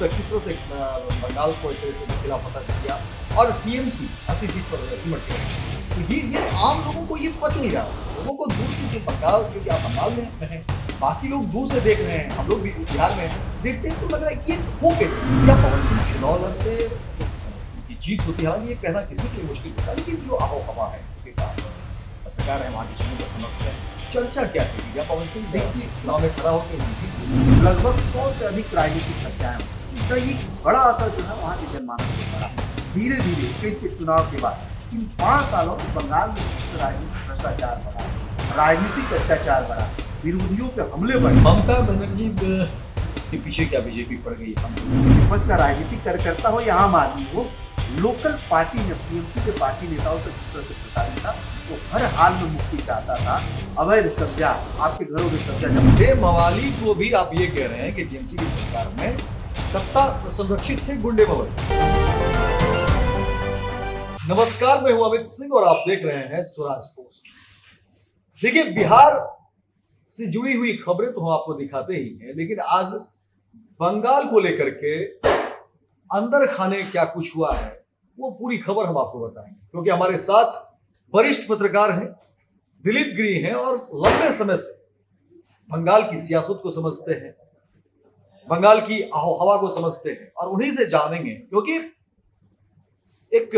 किस तरह से बंगाल को एक तरह से खिलाफत किया और टीएमसी 80 सीट पर सिमट गया। तो ये आम लोगों को ये पच नहीं रहा। लोगों को दूर से जो बंगाल, क्योंकि आप बंगाल में हैं, बाकी लोग दूर से देख रहे हैं, हम लोग भी बिहार में हैं, देखते हैं तो लग रहा है कि ये हो कैसे। क्या पवन सिंह चुनाव लड़ते उनकी जीत होती है? हालांकि ये कहना किसी के लिए मुश्किल होता है, लेकिन जो आहो हवा है पत्रकार है वहाँ की चीजों को समझते हैं। चर्चा क्या थी? क्या पवन सिंह देखिए चुनाव में खड़ा होकर लगभग 100 से अधिक राजनीतिक चर्चाएं हुई। तो ये बड़ा असर जो है वहाँ के जनमानस पर पड़ा। धीरे धीरे 21 के चुनाव के बाद इन 5 सालों में बंगाल में राजनीतिक भ्रष्टाचार बढ़ा, राजनीतिक अत्याचार बढ़ा, विरोधियों पे हमले बढ़े। ममता बनर्जी के पीछे क्या बीजेपी पड़ गई? विपक्ष का राजनीतिक कार्यकर्ता हो या आम आदमी हो, लोकल पार्टी ने टीएमसी के पार्टी नेताओं से जिस तरह से प्रताड़ित था, वो हर हाल में मुक्ति चाहता था। अवैध कब्जा, आपके घरों में कब्जा जमा। मवाली को भी आप ये कह रहे हैं कि टीएमसी की सरकार में सत्ता संरक्षित थे गुंडे भवन। नमस्कार, मैं हूं अमित सिंह और आप देख रहे हैं स्वराज पोस्ट। देखिए, बिहार से जुड़ी हुई खबरें तो हम आपको दिखाते ही हैं, लेकिन आज बंगाल को लेकर के अंदर खाने क्या कुछ हुआ है वो पूरी खबर हम आपको बताएंगे, क्योंकि हमारे साथ वरिष्ठ पत्रकार हैं, दिलीप गिरी हैं और लंबे समय से बंगाल की सियासत को समझते हैं, बंगाल की आहो हवा को समझते हैं और उन्हीं से जानेंगे। क्योंकि एक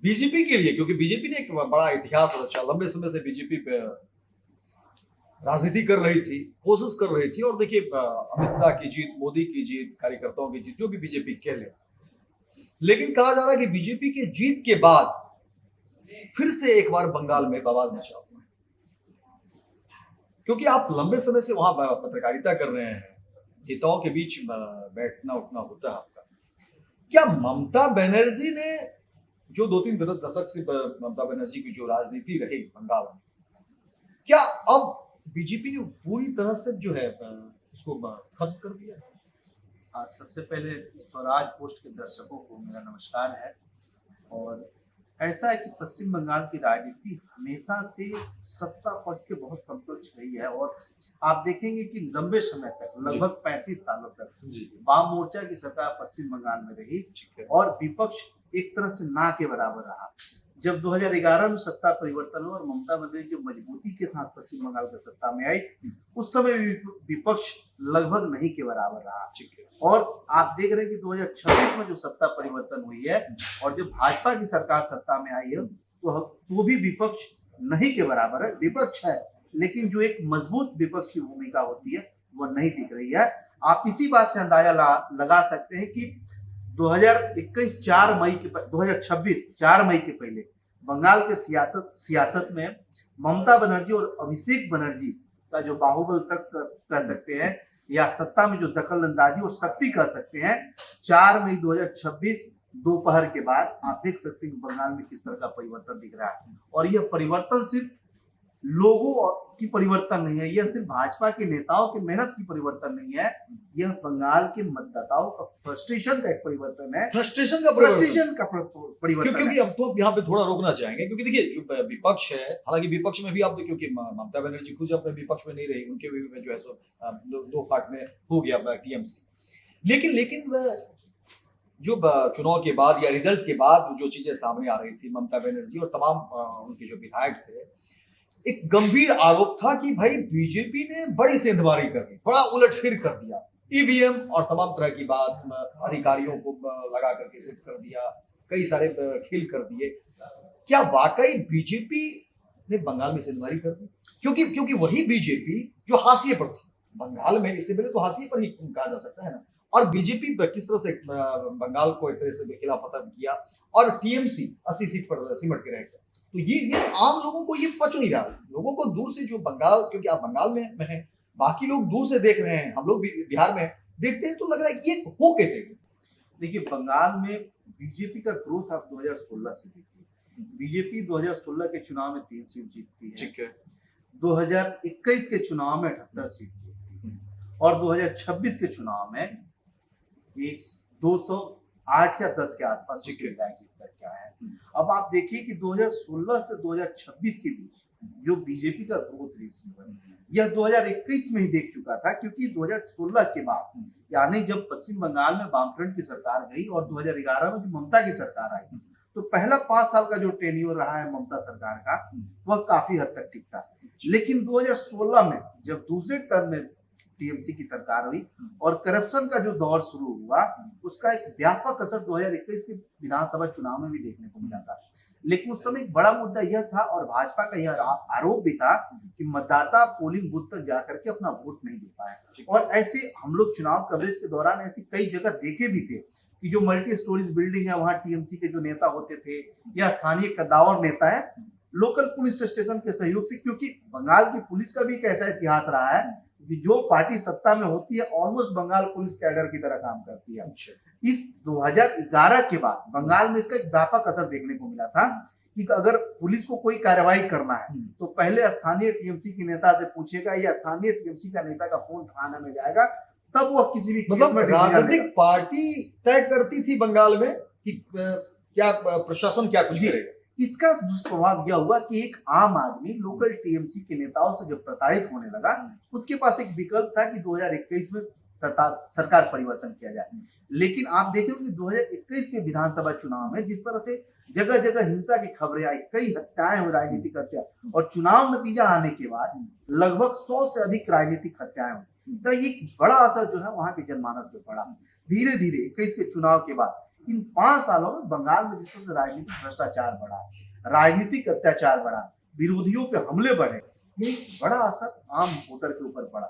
बीजेपी के लिए, क्योंकि बीजेपी ने एक बड़ा इतिहास रचा, लंबे समय से बीजेपी पे राजनीति कर रही थी, कोशिश कर रही थी। और देखिए, अमित शाह की जीत, मोदी की जीत, कार्यकर्ताओं की जीत, जो भी बीजेपी कह ले, लेकिन कहा जा रहा है कि बीजेपी के जीत के बाद फिर से एक बार बंगाल में बवाल मचा हुआ है। क्योंकि आप लंबे समय से वहां पत्रकारिता कर रहे हैं, नेताओं के बीच बैठना उठना होता है आपका। क्या ममता बनर्जी ने, जो 2-3 दशक से ममता बनर्जी की जो राजनीति रही बंगाल में, क्या अब बीजेपी ने पूरी तरह से जो है उसको खत्म कर दिया? सबसे पहले स्वराज पोस्ट के दर्शकों को मेरा नमस्कार है। और ऐसा है कि पश्चिम बंगाल की राजनीति हमेशा से सत्ता पक्ष के बहुत समकक्ष रही है। और आप देखेंगे कि लंबे समय तक, लगभग 35 सालों तक वाम मोर्चा की सरकार पश्चिम बंगाल में रही और विपक्ष एक तरह से ना के बराबर रहा। जब 2011 में सत्ता परिवर्तन हुआ और ममता बनर्जी जो मजबूती के साथ पश्चिम बंगाल की सत्ता में आई, उस समय विपक्ष लगभग नहीं के बराबर रहा। और आप देख रहे हैं कि 2026 में जो सत्ता परिवर्तन हुई है और जब भाजपा की सरकार सत्ता में आई है, तो भी विपक्ष नहीं के बराबर है। विपक्ष है, लेकिन जो एक मजबूत विपक्ष की भूमिका होती है वो नहीं दिख रही है। आप इसी बात से अंदाजा लगा सकते हैं कि 2021 2026 4 मई के पहले बंगाल के सियासत में ममता बनर्जी और अभिषेक बनर्जी का जो बाहुबल कह सकते हैं, या सत्ता में जो दखल अंदाजी और शक्ति कह सकते हैं, 4 मई 2026 दोपहर के बाद आप देख सकते हैं कि बंगाल में किस तरह का परिवर्तन दिख रहा है। और यह परिवर्तन सिर्फ लोगों की परिवर्तन नहीं है, यह सिर्फ भाजपा के नेताओं की मेहनत की परिवर्तन नहीं है, यह बंगाल के मतदाताओं का फ्रस्ट्रेशन का एक परिवर्तन है। फ्रस्ट्रेशन का परिवर्तन। क्योंकि अब तो यहाँ पे थोड़ा रोकना चाहेंगे, क्योंकि देखिए जो विपक्ष है, हालांकि विपक्ष में भी आप देखिए, क्योंकि ममता बनर्जी खुद अपने विपक्ष में नहीं रही, उनके भी जो है सो दो पार्ट में हो गया टीएमसी। लेकिन जो चुनाव के बाद या रिजल्ट के बाद जो चीजें सामने आ रही थी, ममता बनर्जी और तमाम उनके जो विधायक थे, एक गंभीर आरोप था कि भाई बीजेपी ने बड़ी सेंधमारी कर दी, बड़ा उलटफेर कर दिया, ईवीएम और तमाम तरह की बात, अधिकारियों को लगा करके सेट कर दिया, कई सारे खेल कर दिए। क्या वाकई बीजेपी ने बंगाल में सेंधमारी कर दी? क्योंकि वही बीजेपी जो हाशिए पर थी बंगाल में, इससे पहले तो हाशिए पर ही कहा जा सकता है ना। और बीजेपी किस तरह से बंगाल को एक तरह से खिलाफत किया और टीएमसी 80 सीट पर सिमट के रह गया। तो ये आम लोगों को ये पच नहीं रहा। लोगों को दूर से जो बंगाल, क्योंकि आप बंगाल में हैं, बाकी लोग दूर से देख रहे हैं, हम लोग भी बिहार में देखते हैं तो लग रहा है कि ये हो कैसे? देखिए, बंगाल में बीजेपी का ग्रोथ आप 2016 से देखिए। बीजेपी 2016 के चुनाव में 3 सीट जीतती है, ठीक है। 2021 के चुनाव में 78 सीट जीतती है और 2026 के चुनाव में 208 या 10 के आसपास विधायक जीत करके आए हैं। अब आप देखिए कि 2016 से 2026 के बीच जो बीजेपी का ग्रोथ रेशियो है यह 2021 में ही देख चुका था, क्योंकि 2016 के बाद यानी जब पश्चिम बंगाल में वामफ्रंट की सरकार गई और 2011 में जब ममता की सरकार आई, तो पहला 5 साल का जो टेन्योर रहा है ममता सरकार का वह काफी हद तक टिकता। लेकिन 2016 में जब दूसरे टर्म में टीएमसी की सरकार हुई और करप्शन का जो दौर शुरू हुआ, उसका एक व्यापक असर 2021 के विधानसभा चुनाव में भी देखने को मिला था। लेकिन उस समय एक बड़ा मुद्दा यह था और भाजपा का यह आरोप भी था कि मतदाता पोलिंग बूथ तक जाकर के अपना वोट नहीं दे पाए। और ऐसे हम लोग चुनाव कवरेज के दौरान ऐसी कई जगह देखे भी थे कि जो मल्टी स्टोरीज बिल्डिंग है वहां टीएमसी के जो नेता होते थे या स्थानीय कद्दावर नेता है, लोकल पुलिस स्टेशन के सहयोग से, क्योंकि बंगाल की पुलिस का भी एक ऐसा इतिहास रहा है कि जो पार्टी सत्ता में होती है ऑलमोस्ट बंगाल पुलिस कैडर की तरह काम करती है। इस 2011 के बाद बंगाल में इसका एक व्यापक असर देखने को मिला था कि अगर पुलिस को कोई कार्रवाई करना है तो पहले स्थानीय टीएमसी के नेता से पूछेगा या स्थानीय टीएमसी का नेता का फोन थाना में जाएगा, तब वह किसी भी मतलब राजनीतिक पार्टी तय करती थी बंगाल में कि क्या प्रशासन क्या कुछ करेगा। इसका दुष्प्रभाव यह हुआ कि एक आम आदमी लोकल टीएमसी के नेताओं से जब प्रताड़ित होने लगा, उसके पास एक विकल्प था कि 2021 में सरकार परिवर्तन किया जाए। लेकिन आप देखेंगे कि 2021 के विधानसभा चुनाव में जिस तरह से जगह जगह हिंसा की खबरें आई, कई हत्याएं हुई, राजनीतिक हत्या, और चुनाव नतीजा आने के बाद लगभग 100 से अधिक राजनीतिक हत्याएं हुई, तो एक बड़ा असर जो है वहां के जनमानस पे पड़ा। धीरे धीरे 21 के चुनाव के बाद इन 5 सालों में बंगाल में जिस तरह से राजनीतिक भ्रष्टाचार बढ़ा, राजनीतिक अत्याचार बढ़ा, विरोधियों पे हमले बढ़े, ये बड़ा असर आम वोटर के ऊपर पड़ा।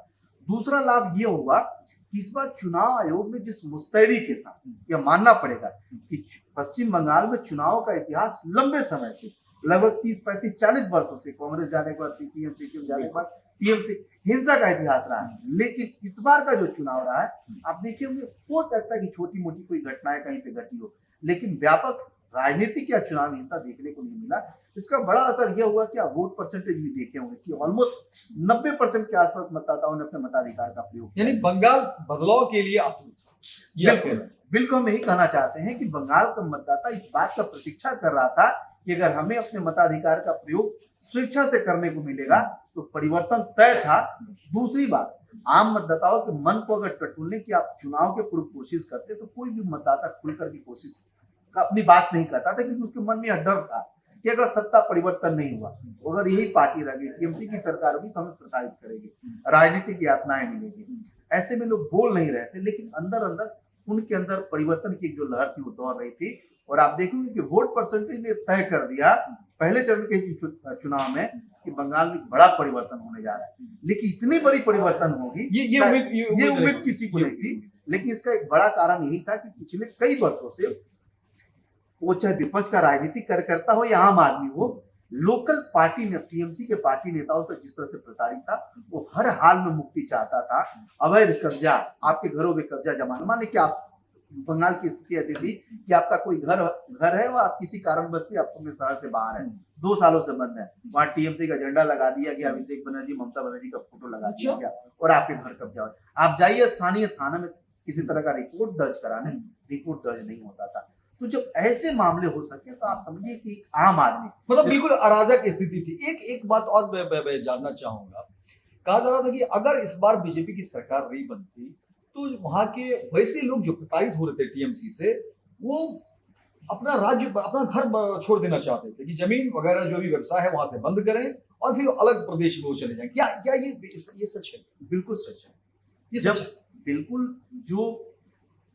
दूसरा लाभ ये हुआ कि इस बार चुनाव आयोग ने जिस मुस्तैदी के साथ, यह मानना पड़ेगा कि पश्चिम बंगाल में चुनाव का इतिहास लंबे समय से लगभग 30, 35, 40 वर्षों से कांग्रेस जाने के बाद सीपीएम जाने के बाद टीएमसी हिंसा का इतिहास रहा है। लेकिन इस बार का जो चुनाव रहा है, आप देखिए हो सकता है कि छोटी मोटी कोई घटनाएं कहीं पे घटी हो, लेकिन व्यापक राजनीतिक या चुनाव हिंसा देखने को नहीं मिला। इसका बड़ा असर यह हुआ कि आप वोट परसेंटेज भी देखे होंगे कि ऑलमोस्ट 90% के आसपास मतदाताओं ने अपने मताधिकार का प्रयोग किया। यानी बंगाल बदलाव के लिए बिल्कुल हम यही कहना चाहते हैं कि बंगाल का मतदाता इस बात का प्रतीक्षा कर रहा था कि अगर हमें अपने मताधिकार का प्रयोग स्वेच्छा से करने को मिलेगा तो परिवर्तन तय था। दूसरी बात, आम मतदाताओं के मन को अगर टटोलने की आप चुनाव के पूर्व कोशिश करते तो कोई भी मतदाता खुलकर की कोशिश अपनी बात नहीं करता था, क्योंकि उसके मन में यह डर था कि अगर सत्ता परिवर्तन नहीं हुआ, अगर यही पार्टी रहेगी, टीएमसी की सरकार होगी तो हमें प्रताड़ित करेगी, राजनीतिक यातनाएं मिलेगी। ऐसे में लोग बोल नहीं रहे थे, लेकिन अंदर अंदर उनके अंदर परिवर्तन की जो लहर थी वो दौड़ रही थी। और आप देखेंगे कि वोट परसेंटेज ने तय कर दिया पहले चरण के चुनाव में कि बंगाल में बड़ा परिवर्तन होने जा रहा है। लेकिन इतनी बड़ी परिवर्तन होगी ये उम्मीद किसी को नहीं थी। लेकिन इसका एक बड़ा कारण यही था कि पिछले कई वर्षों से वो चाहे विपक्ष का राजनीतिक कार्यकर्ता हो या आम आदमी हो, लोकल पार्टी ने टीएमसी के पार्टी नेताओं से जिस तरह से प्रताड़ित था, वो हर हाल में मुक्ति चाहता था। अवैध कब्जा, आपके घरों में कब्जा जमाना, मान लीजिए कि आप बंगाल की स्थिति ऐसी थी कि आपका कोई घर है और आप किसी कारणवश से आप अपने शहर से बाहर है, 2 सालों से बंद है, वहां टीएमसी का झंडा लगा दिया गया, अभिषेक बनर्जी ममता बनर्जी का फोटो लगा दिया गया और आपके घर कब्जा हो। आप जाइए स्थानीय थाना में किसी तरह का रिपोर्ट दर्ज कराने, रिपोर्ट दर्ज नहीं होता था। तो जब ऐसे मामले हो सके तो आप समझिए कि आम आदमी मतलब बिल्कुल अराजक स्थिति थी। एक बात और मैं जानना चाहूंगा, कहा जा रहा था कि अगर इस बार बीजेपी की सरकार नहीं बनती तो वहां के वैसे लोग जो प्रताड़ित हो रहे थे टीएमसी से, वो अपना राज्य, अपना घर छोड़ देना चाहते थे कि जमीन वगैरह जो भी व्यवसाय है वहां से बंद करें और फिर अलग प्रदेश में वो चले जाएं। क्या ये सच है? बिल्कुल सच है। ये जब बिल्कुल जो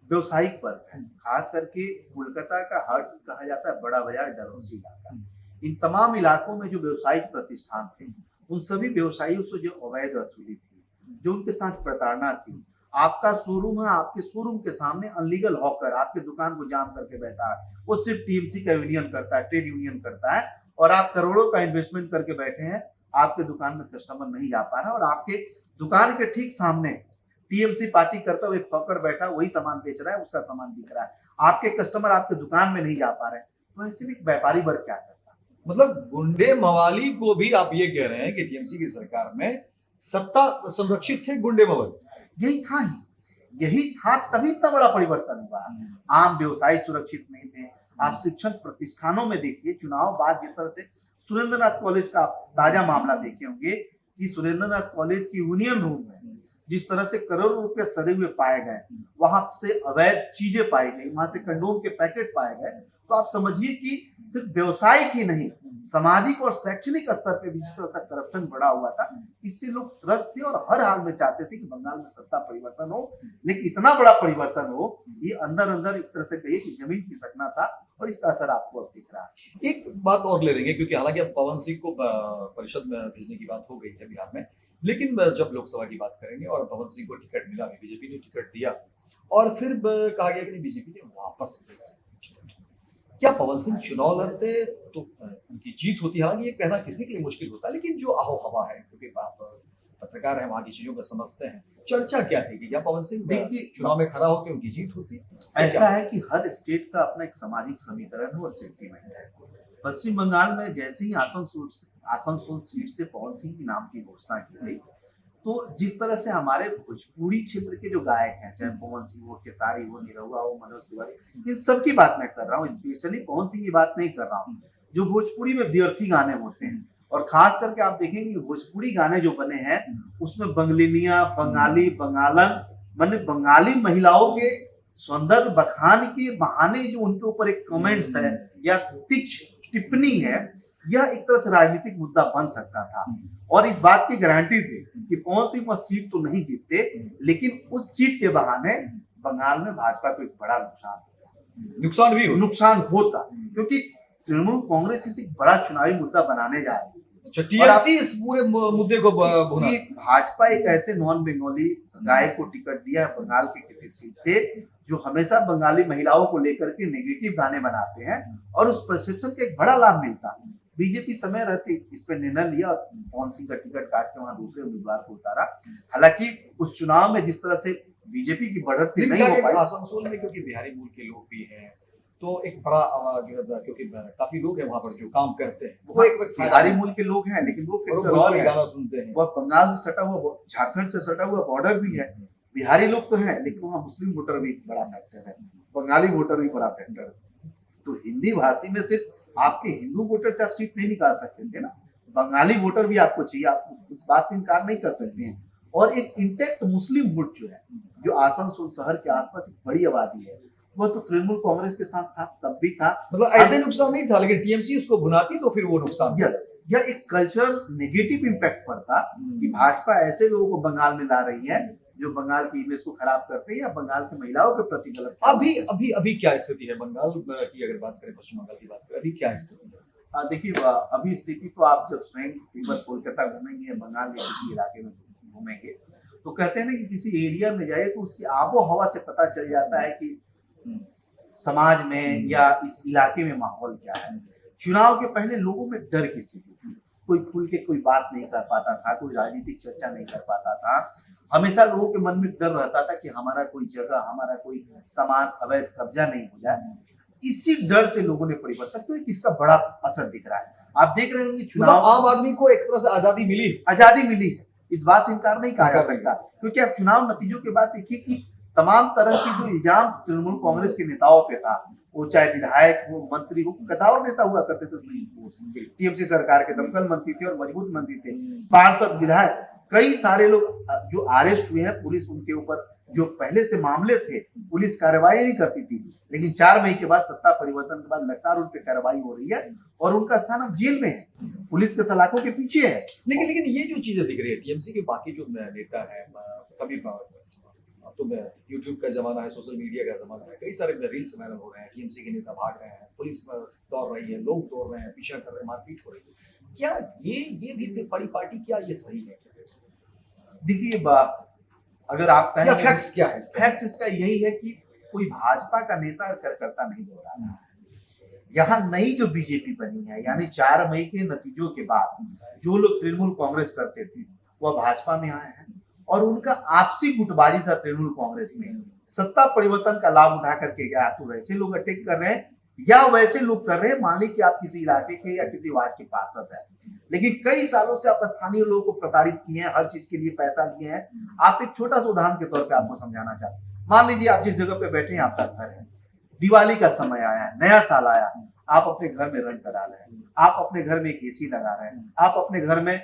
व्यवसायिक वर्ग है, खास करके कोलकाता का हार्ट कहा जाता है बड़ा बाजार, डलहौजी इलाका, इन तमाम इलाकों में जो व्यवसायिक प्रतिष्ठान थे, उन सभी व्यवसायियों से जो अवैध वसूली थी, जो उनके साथ प्रताड़ना थी, आपका शोरूम है, आपके शोरूम के सामने अनलीगल हॉकर आपके दुकान को जाम करके बैठा है, वो सिर्फ टीएमसी का यूनियन करता है, ट्रेड यूनियन करता है, और आप करोड़ों का इन्वेस्टमेंट करके बैठे हैं, आपके दुकान में कस्टमर नहीं जा पा रहा, और आपके दुकान के ठीक सामने टीएमसी पार्टी करता हुआ एक हॉकर बैठा, वही सामान बेच रहा है, उसका सामान बिक रहा है, आपके कस्टमर आपके दुकान में नहीं जा पा रहे, तो ऐसे में व्यापारी वर्ग क्या करता? मतलब गुंडे मवाली को भी आप ये कह रहे हैं कि टीएमसी की सरकार में सत्ता संरक्षित थे गुंडे मवाली? यही था तभी इतना बड़ा परिवर्तन हुआ। आम व्यवसायी सुरक्षित नहीं थे। आप शिक्षण प्रतिष्ठानों में देखिए, चुनाव बाद जिस तरह से सुरेंद्रनाथ कॉलेज का आप ताजा मामला देखे होंगे कि सुरेंद्रनाथ कॉलेज की यूनियन रूम में जिस तरह से करोड़ों रुपए सड़े हुए पाए गए, वहां से अवैध चीजें पाई गई, वहां से कंडोम के पैकेट पाए गए, तो आप समझिए कि सिर्फ व्यवसायिक ही नहीं, सामाजिक और शैक्षणिक स्तर पे भी जिस तरह से करप्शन बढ़ा हुआ था, इससे लोग त्रस्त थे और हर हाल में चाहते थे कि बंगाल में सत्ता परिवर्तन हो। लेकिन इतना बड़ा परिवर्तन हो, ये अंदर अंदर एक तरह से कहिए कि जमीन खिसकना था, और इसका असर आपको अब दिख रहा है। एक बात और ले लेंगे, क्योंकि हालांकि अब पवन सिंह को परिषद में भेजने की बात हो गई है बिहार में, लेकिन जब लोकसभा की बात करेंगे और पवन सिंह को टिकट मिला, बीजेपी ने टिकट दिया और फिर कहा गया कि बीजेपी ने वापस दिया, क्या पवन सिंह चुनाव लड़ते तो उनकी जीत होती? हालांकि ये कहना किसी के लिए मुश्किल होता है, लेकिन जो आहो हवा है, क्योंकि आप पत्रकार हैं, वहां की चीजों को समझते हैं, चर्चा क्या थी कि क्या पवन सिंह देखिए चुनाव में खड़ा होकर उनकी जीत होती? ऐसा है कि हर स्टेट का अपना एक सामाजिक समीकरण है और सेंटीमेंट है। पश्चिम बंगाल में जैसे ही आसनसोल सीट से पवन सिंह के नाम की घोषणा की गई, तो जिस तरह से हमारे भोजपुरी क्षेत्र के जो गायक हैं, चाहे पवन सिंह हो, खेसारी हो, निरहुआ हो, मनोज तिवारी, इन सबकी बात मैं कर रहा हूँ, स्पेशली पवन सिंह की बात नहीं कर रहा हूँ, जो भोजपुरी में विद्यार्थी गाने होते हैं, और खास करके आप देखेंगे भोजपुरी गाने जो बने हैं उसमें बंगलिनिया, बंगाली, बंगालन, माने बंगाली महिलाओं के सौंदर्य बखान के बहाने जो उनके ऊपर एक कमेंट्स है या तीक्ष्ण टिप्पणी है, यह एक तरह से राजनीतिक मुद्दा बन सकता था। और इस बात की गारंटी थी कि पवन सिंह वह सीट तो नहीं जीतते, लेकिन उस सीट के बहाने बंगाल में भाजपा को एक बड़ा नुकसान होता, क्योंकि तृणमूल कांग्रेस इसे बड़ा चुनावी मुद्दा बनाने जा रही है। टीएमसी इस पूरे मुद्दे को भाजपा एक ऐसे नॉन बंगाली गायक को टिकट दिया है बंगाल के किसी सीट से, जो हमेशा बंगाली महिलाओं को लेकर के नेगेटिव गाने बनाते हैं, और उस परसेप्शन का एक बड़ा लाभ मिलता। बीजेपी समय रहती इस पर निर्णय लिया और पवन सिंह का टिकट काट के वहां दूसरे उम्मीदवार को उतारा। हालांकि उस चुनाव में जिस तरह से बीजेपी की बढ़ोतरी नहीं हो पाई, आसनसोल में क्योंकि बिहारी मूल के लोग भी हैं, तो एक बड़ा जो है, क्योंकि काफी लोग हैं वहां पर जो काम करते हैं, वो एक बिहारी मूल के लोग हैं, लेकिन वो गाना सुनते हैं, वो बंगाल से सटा हुआ, झारखंड से सटा हुआ बॉर्डर भी है। बिहारी लोग तो है, लेकिन वहाँ मुस्लिम वोटर भी बड़ा फैक्टर है, बंगाली वोटर भी बड़ा फैक्टर है। तो हिंदी भाषी में सिर्फ आपके हिंदू वोटर से आप सीट नहीं निकाल सकते थे ना, बंगाली वोटर भी आपको चाहिए, आप उस बात से इनकार नहीं कर सकते हैं। और एक इंटैक्ट मुस्लिम वोट जो है, जो आसनसोल शहर के आसपास एक बड़ी आबादी है, वो तो तृणमूल कांग्रेस के साथ था, तब भी था, मतलब ऐसे नुकसान नहीं था, लेकिन टीएमसी उसको भुनाती तो फिर वो नुकसान। यह एक कल्चरल नेगेटिव इम्पैक्ट पड़ता कि भाजपा ऐसे लोगों को बंगाल में ला रही है जो बंगाल की इमेज को खराब करते हैं या बंगाल की महिलाओं के प्रति गलत। अभी क्या स्थिति है बंगाल की? अगर बात करें पश्चिम बंगाल की बात करें, अभी क्या स्थिति है? देखिए, अभी स्थिति तो आप जब स्वयं कोलकाता घूमेंगे, बंगाल के किसी इलाके में घूमेंगे, तो कहते हैं ना कि किसी एरिया में जाए तो उसकी आबो हवा से पता चल जाता है कि समाज में या इस इलाके में माहौल क्या है। चुनाव के पहले लोगों में डर की स्थिति थी, कोई खुल के कोई बात नहीं कर पाता था, कोई राजनीतिक चर्चा नहीं कर पाता था, हमेशा लोगों के मन में डर रहता था कि हमारा कोई जगह, हमारा कोई सामान अवैध कब्जा नहीं हो जाए। इसी डर से लोगों ने परिवर्तन, तो इसका बड़ा असर दिख रहा है। आप देख रहे होंगे चुनाव, आम आदमी को एक तरह से आजादी मिली है, इस बात से इनकार नहीं कहा जा सकता, क्योंकि आप चुनाव नतीजों के बाद देखिए कि तमाम तरह की जो इल्जाम तृणमूल कांग्रेस के नेताओं पे था, वो चाहे विधायक हो, मंत्री हो, कदावर नेता हुआ करते थे, टीएमसी सरकार के दमकल मंत्री थे और मजबूत मंत्री थे, पार्षद, विधायक, कई सारे लोग जो अरेस्ट हुए हैं। पुलिस उनके ऊपर जो पहले से मामले थे, पुलिस कार्रवाई नहीं करती थी, लेकिन 4 मई के बाद सत्ता परिवर्तन के बाद लगातार उन पे कार्रवाई हो रही है और उनका स्थान अब जेल में है, पुलिस के सलाखों के पीछे है। लेकिन ये जो चीजें दिख रही है, टीएमसी के बाकी जो नेता है, कभी तो यूट्यूब का जमाना है, सोशल मीडिया का जमाना है, कई सारे रील्स वायरल हो रहे हैं, टीएमसी के नेता भाग रहे हैं, पुलिस दौड़ रही है, लोग दौड़ रहे हैं, पीछा कर रहे हैं, मारपीट हो रही है। क्या ये भी बड़ी पार्टी, क्या ये सही है? देखिए, अगर आप कहें फैक्ट्स क्या है, फैक्ट इसका यही है कि कोई भाजपा का नेता कार्यकर्ता नहीं दोहरा रहा है। यहाँ नई जो बीजेपी बनी है, यानी 4 मई के नतीजों के बाद जो लोग तृणमूल कांग्रेस करते थे वह भाजपा में आए हैं, और उनका आपसी गुटबाजी था तृणमूल कांग्रेस में, सत्ता परिवर्तन का लाभ उठा करके गया। तो वैसे लोग अटैक कर रहे हैं या वैसे लोग कर रहे हैं, मान ली कि आप किसी इलाके के या किसी वार्ड के पार्षद है, लेकिन कई सालों से आप स्थानीय लोगों को प्रताड़ित किए हैं, हर चीज के लिए पैसा लिए हैं। आप एक छोटा सा उदाहरण के तौर पे आपको समझाना चाहते हैं, मान लीजिए आप जिस जगह पे बैठे हैं आपका घर है, दिवाली का समय आया, नया साल आया, आप अपने घर में रंग करा रहे हैं, आप अपने घर में एक एसी लगा रहे हैं, आप अपने घर में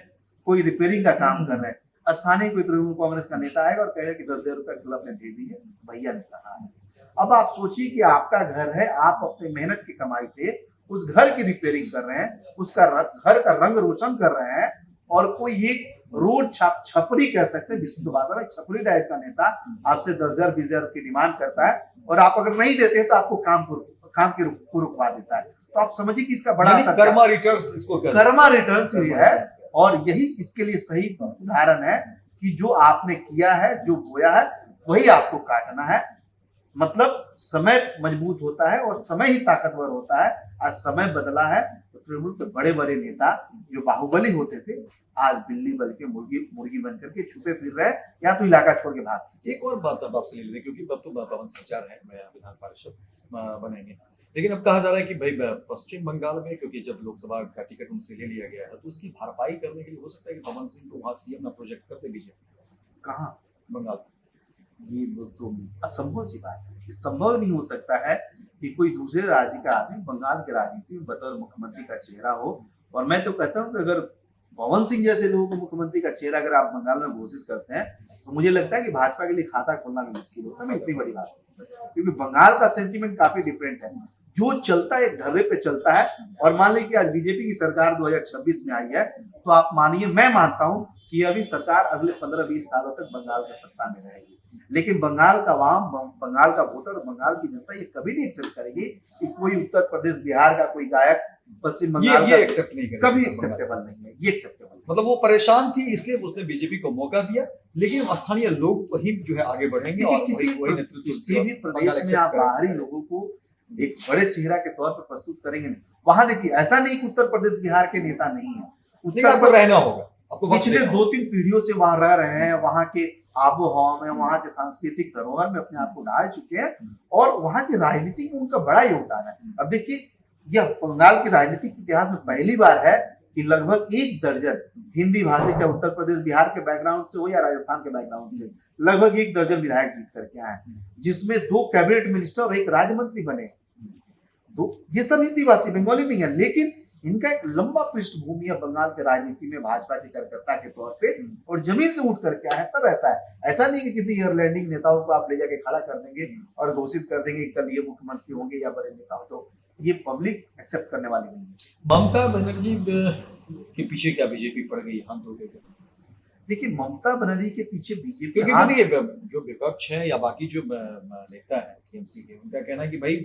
कोई रिपेयरिंग का काम कर रहे हैं, स्थानीय कोई तृणमूल कांग्रेस का नेता आएगा और कहेगा कि 10,000 रुपए क्लब ने दे दिए, भैया ने कहा है। अब आप सोचिए कि आपका घर है, आप अपने मेहनत की कमाई से उस घर की रिपेयरिंग कर रहे हैं, उसका घर का रंग रोशन कर रहे हैं, और कोई एक रोड छपरी कह सकते हैं, विशुद्ध भाषा में छपरी टाइप का नेता आपसे 10,000 20,000 की डिमांड करता है, और आप अगर नहीं देते तो आपको काम को रुकवा देता है। तो आप समझिए कि इसका बड़ा कर्मा रिटर्न्स, इसको कर्मा रिटर्न्स ही है, और यही इसके लिए सही उदाहरण है कि जो आपने किया है, जो बोया है, वही आपको काटना है। मतलब समय मजबूत होता है और समय ही ताकतवर होता है। आज समय बदला है, तो तृणमूल के बड़े बड़े नेता जो बाहुबली होते थे, आज बिल्ली बन के मुर्गी बन करके छुपे फिर रहे हैं, या तो इलाका छोड़ के भाग। एक और बात अब आपसे ले लेते हैं, क्योंकि अब तो पवन संचार है, विधान पार्षद बनेंगे, लेकिन अब कहा जा रहा है कि भाई पश्चिम बंगाल में, क्योंकि जब लोकसभा का टिकट उनसे ले लिया गया है, तो उसकी भरपाई करने के लिए हो सकता है कि पवन सिंह को वहां सीएम ना प्रोजेक्ट करते बीजेपी। कहाँ? बंगाल। ये तो असंभव सी बात है। संभव नहीं हो सकता है कि कोई दूसरे राज्य का आदमी बंगाल की राजनीति में बतौर मुख्यमंत्री का चेहरा हो। और मैं तो कहता हूँ कि अगर पवन सिंह जैसे लोगों को मुख्यमंत्री का चेहरा अगर आप बंगाल में घोषित करते हैं, तो मुझे लगता है कि भाजपा के लिए खाता खोलना भी मुश्किल होता है। इतनी बड़ी बात है, क्योंकि बंगाल का सेंटीमेंट काफी डिफरेंट है। जो चलता है एक ढर्रे पे चलता है, और मान लीजिए कि आज बीजेपी की सरकार 2026 में आई है, तो आप मानिए, मैं मानता हूं कि अभी सरकार अगले 15-20 सालों तक बंगाल की सत्ता में रहेगी। लेकिन बंगाल का आवाम, बंगाल का वोटर, बंगाल की जनता ये कभी नहीं एक्सेप्ट करेगी कि कोई उत्तर प्रदेश बिहार का कोई गायक पश्चिम बंगाल ये एक्सेप्ट नहीं करेगा, कभी एक्सेप्टेबल नहीं है। ये एक्सेप्टेबल मतलब वो परेशान थी, इसलिए उसने बीजेपी को मौका दिया, लेकिन स्थानीय लोग वही जो है आगे बढ़ेंगे। और किसी भी प्रदेश में आप बाहरी लोगों को एक बड़े चेहरा के तौर पर प्रस्तुत करेंगे, वहां देखिए ऐसा नहीं कि उत्तर प्रदेश बिहार के नेता नहीं है, उत्तर पर रहना होगा। पिछले 2-3 पीढ़ियों से वहां रह रहे हैं, वहां के आबो हवा में, वहां के सांस्कृतिक धरोहर में अपने आप को ढाल चुके हैं, और वहां की राजनीति में उनका बड़ा योगदान है। अब देखिए, यह बंगाल के राजनीतिक इतिहास में पहली बार है कि लगभग 1 दर्जन हिंदी भाषी, चाहे उत्तर प्रदेश बिहार के बैकग्राउंड से हो या राजस्थान के बैकग्राउंड से, लगभग 1 दर्जन विधायक जीत करके आए, जिसमें 2 कैबिनेट मिनिस्टर और 1 राज्य मंत्री बने। ये सब हिंदी भाषी, बंगाली नहीं है, लेकिन इनका एक लंबा पृष्ठभूमि है बंगाल के राजनीति में भाजपा के कार्यकर्ता के तौर पे, और जमीन से उठ करके आए। तब ऐसा नहीं कि किसी एयरलैंडिंग नेताओं को आप ले जाके खड़ा कर देंगे और घोषित कर देंगे कि कल ये मुख्यमंत्री होंगे या बड़े नेता हो, तो ये पब्लिक एक्सेप्ट करने वाली नहीं है। ममता बनर्जी के पीछे क्या बीजेपी पड़ गई हाथ धो के? देखिए, ममता बनर्जी के पीछे बीजेपी, जो विपक्ष है या बाकी जो नेता है टीएमसी के, उनका कहना है कि भाई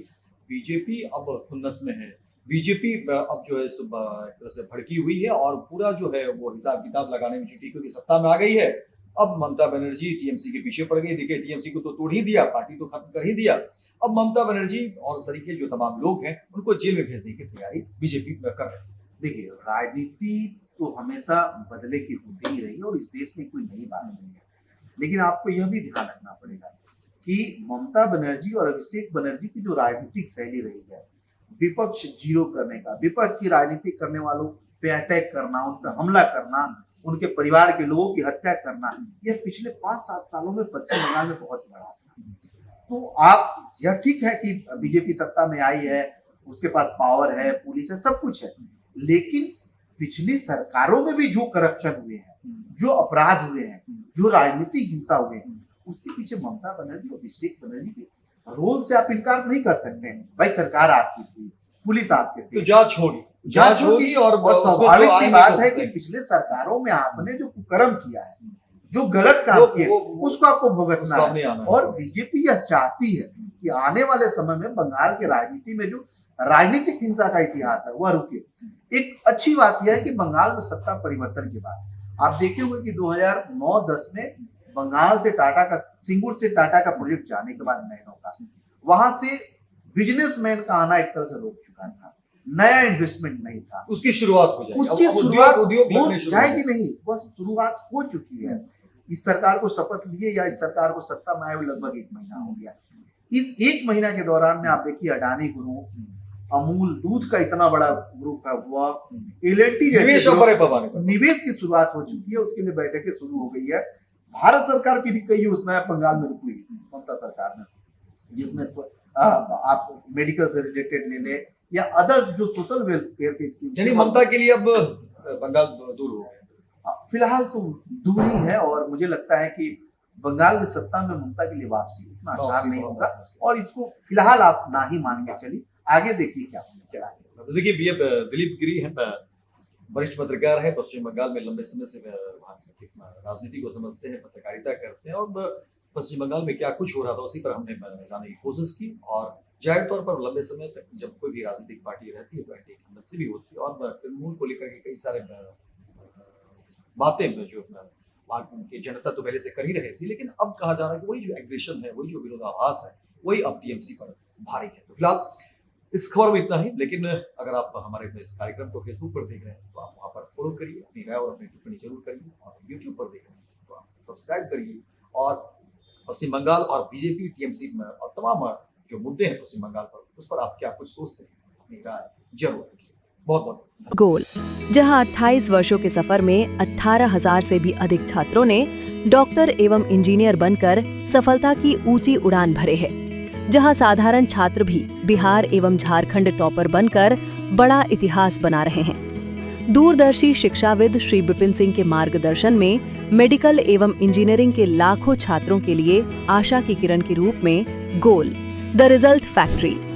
बीजेपी अब खुन्नस में है, बीजेपी अब जो है एक तरह से भड़की हुई है, और पूरा जो है वो हिसाब किताब लगाने में जुटी, क्योंकि सत्ता में आ गई है। अब ममता बनर्जी टीएमसी के पीछे पड़ गई। देखिए, टीएमसी को तो तोड़ ही दिया, पार्टी तो खत्म कर ही दिया। अब ममता बनर्जी और सरीके जो तमाम लोग हैं, उनको जेल में भेजने की तैयारी बीजेपी कर रही है। देखिए, राजनीति तो हमेशा बदले की होती ही रही, और इस देश में कोई नई बात नहीं है। लेकिन आपको यह भी ध्यान रखना पड़ेगा कि ममता बनर्जी और अभिषेक बनर्जी की जो राजनीतिक शैली रही है, विपक्ष जीरो करने का, विपक्ष की राजनीति करने वालों पे अटैक करना, उन पर हमला करना, उनके परिवार के लोगों की हत्या करना, यह पिछले 5-7 सालों में पश्चिम बंगाल में बहुत बढ़ा था। तो आप, यह ठीक है कि बीजेपी सत्ता में आई है, उसके पास पावर है, पुलिस है, सब कुछ है, लेकिन पिछली सरकारों में भी जो करप्शन हुए हैं, जो अपराध हुए हैं, जो राजनीतिक हिंसा हुए हैं, उसके पीछे ममता बनर्जी और अभिषेक बनर्जी के रोल से आप इनकार नहीं कर सकते हैं। भाई, सरकार आपकी थी, पुलिस आपकी थी, तो जांच होगी, और स्वाभाविक सी बात है कि पिछले सरकारों में आपने जो कुकर्म किया है, जो गलत काम किए, उसको आपको भुगतना है। और बीजेपी यह चाहती है कि आने वाले समय में बंगाल की राजनीति में जो राजनीतिक हिंसा का इतिहास है वह रुके। एक अच्छी बात यह है कि बंगाल में सत्ता परिवर्तन के बाद आप देखे हुए कि 2009-10 में बंगाल से टाटा का, सिंगुर से टाटा का प्रोजेक्ट जाने के बाद नैनो का, वहां से बिजनेसमैन का आना एक तरह से रोक चुका था, नया इन्वेस्टमेंट नहीं था। उसकी शुरुआत हो जाएगी, उसकी शुरुआत हो जाएगी नहीं, बस शुरुआत हो चुकी है। इस सरकार को शपथ लिए या इस सरकार को सत्ता में आए हुए लगभग 1 महीना हो गया। इस 1 महीना के दौरान में आप देखिए, अडानी ग्रुप, अमूल दूध का इतना बड़ा ग्रुप है, हुआ एल&टी जैसे निवेश की शुरुआत हो चुकी है, उसके लिए बैठकें शुरू हो गई है। भारत सरकार की भी कई योजनाएं बंगाल में रुकी हुई ममता सरकार ने, जिसमें आप मेडिकल से रिलेटेड ले लें या अदर्स जो सोशल वेलफेयर की स्कीम, यानी ममता के लिए अब बंगाल दूर हो गया। फिलहाल तो दूर ही है और मुझे लगता है कि बंगाल की सत्ता में ममता के लिए वापसी उतना आसान नहीं होगा और इसको फिलहाल आप ना ही मान के चलिए, आगे देखिए क्या होगा। तो देखिए ये दिलीप गिरी है, वरिष्ठ पत्रकार है, पश्चिम बंगाल में लंबे समय से वहाँ की राजनीति को समझते हैं, पत्रकारिता करते हैं और पश्चिम बंगाल में क्या कुछ हो रहा था उसी पर हमने जानने की कोशिश की। और जाहिर तौर पर लंबे समय तक जब कोई भी राजनीतिक पार्टी रहती है तो एंटी से भी होती है और तृणमूल को लेकर के कई सारे बातें जो की जनता तो पहले से कर ही रही थी, लेकिन अब कहा जा रहा है कि वही जो एग्रेशन है, वही जो विरोधाभास है, वही अब टीएमसी पर भारी है। तो फिलहाल इस खबर में इतना ही, लेकिन अगर आप हमारे इस कार्यक्रम को फेसबुक पर देख रहे हैं तो आप वहाँ पर फॉलो करिए, अपनी राय और अपनी टिप्पणी जरूर करिए, और यूट्यूब पर देख रहे हैं तो आप सब्सक्राइब करिए और पश्चिम बंगाल और बीजेपी टीएमसी में और तमाम जो मुद्दे हैं पश्चिम बंगाल पर, उस पर आप क्या कुछ सोचते हैं, अपनी राय जरूर रखिए। बहुत बहुत गोल, जहां 28 वर्षों के सफर में 18,000 से भी अधिक छात्रों ने डॉक्टर एवं इंजीनियर बनकर सफलता की ऊंची उड़ान भरे है, जहां साधारण छात्र भी बिहार एवं झारखंड टॉपर बनकर बड़ा इतिहास बना रहे हैं। दूरदर्शी शिक्षाविद श्री विपिन सिंह के मार्गदर्शन में मेडिकल एवं इंजीनियरिंग के लाखों छात्रों के लिए आशा की किरण के रूप में गोल, द रिजल्ट फैक्ट्री